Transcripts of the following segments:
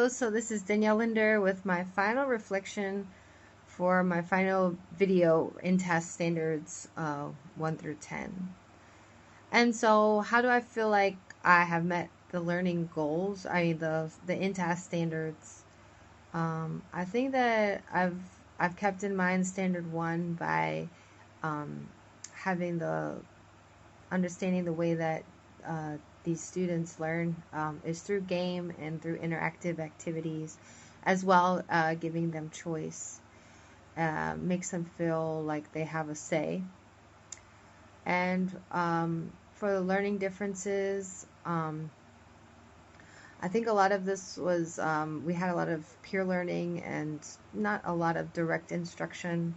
Hello, so this is Danielle Linder with my final reflection for my final video intasc standards 1 through 10. And so how do I feel like I have met the learning goals? I mean the intasc standards. I think that I've kept in mind standard 1 by um, having the understanding the way that these students learn is through game and through interactive activities, as well giving them choice, makes them feel like they have a say. And for the learning differences, I think a lot of this was we had a lot of peer learning and not a lot of direct instruction,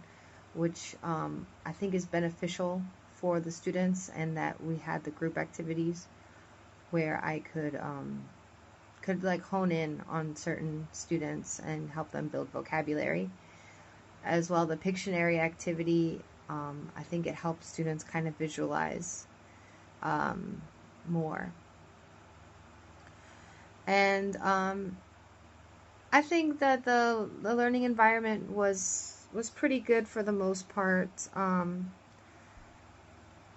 which I think is beneficial for the students, and that we had the group activities where I could like hone in on certain students and help them build vocabulary. As well, the Pictionary activity, I think it helps students kind of visualize more. And I think that the learning environment was pretty good for the most part.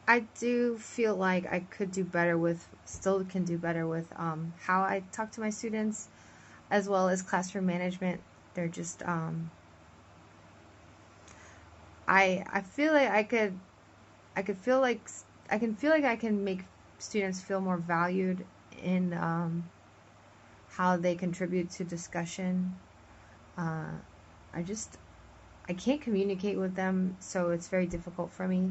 I do feel like I could do better with, still can do better with how I talk to my students, as well as classroom management. They're just I feel like I could feel like I can feel like I can make students feel more valued in how they contribute to discussion. I can't communicate with them, so it's very difficult for me.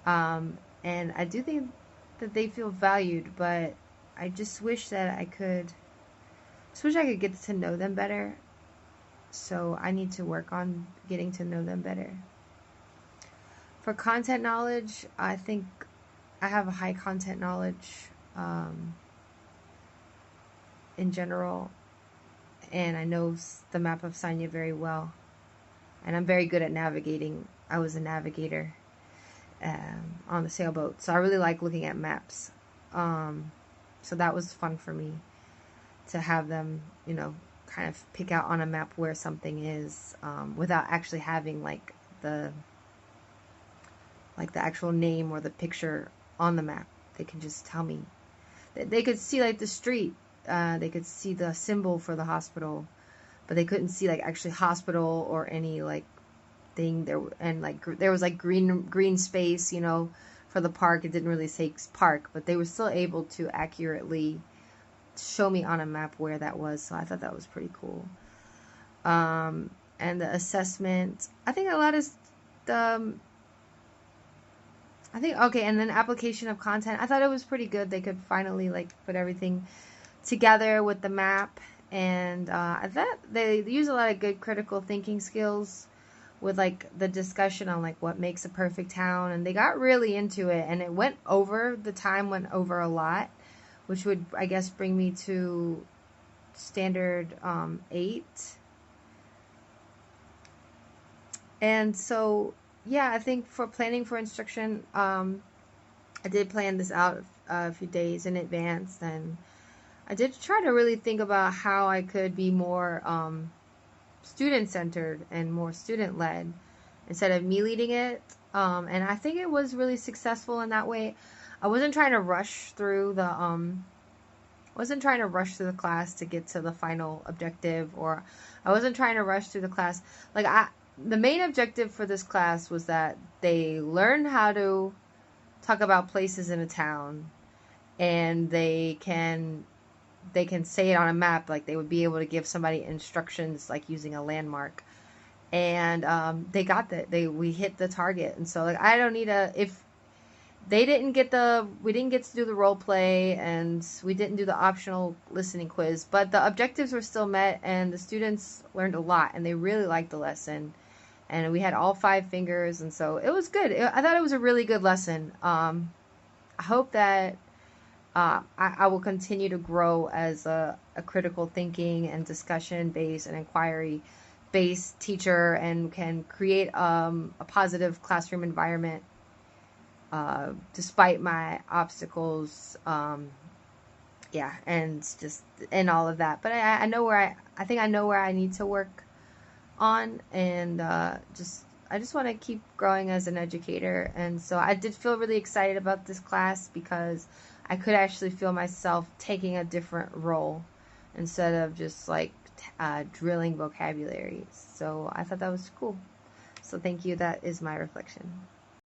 And I do think that they feel valued, but I just wish that I could get to know them better. So I need to work on getting to know them better. For content knowledge, I think I have a high content knowledge in general, and I know the map of Sanya very well, and I'm very good at navigating. I was a navigator on the sailboat, so I really like looking at maps. So that was fun for me to have them, kind of pick out on a map where something is, without actually having like the actual name or the picture on the map. They can just tell me. They could see like the street. They could see the symbol for the hospital, but they couldn't see like actually hospital or any like thing there. And like there was like green space, for the park. It didn't really say park, but they were still able to accurately show me on a map where that was. So I thought that was pretty cool. And the assessment, I think a lot is the okay, and then application of content. I thought it was pretty good. They could finally like put everything together with the map, and I thought they use a lot of good critical thinking skills with like the discussion on like what makes a perfect town, and they got really into it, and it went over, the time went over a lot, which would, I guess, bring me to standard 8. And so yeah, I think for planning for instruction, I did plan this out a few days in advance, and I did try to really think about how I could be more student-centered and more student-led instead of me leading it. And I think it was really successful in that way. I wasn't trying to rush through the class to get to the final objective, or I wasn't trying to rush through the class. The main objective for this class was that they learn how to talk about places in a town, and they can say it on a map. Like they would be able to give somebody instructions like using a landmark, and they got that. We hit the target. And so like I don't need if they didn't get we didn't get to do the role play, and we didn't do the optional listening quiz, but the objectives were still met, and the students learned a lot, and they really liked the lesson. And we had all 5 fingers, and so it was good. I thought it was a really good lesson. I hope that I will continue to grow as a critical thinking and discussion-based and inquiry-based teacher, and can create a positive classroom environment despite my obstacles yeah, and just and all of that. But I know where I think I know where I need to work on, and I just want to keep growing as an educator. And so I did feel really excited about this class because I could actually feel myself taking a different role instead of just like drilling vocabulary. So I thought that was cool. So thank you. That is my reflection.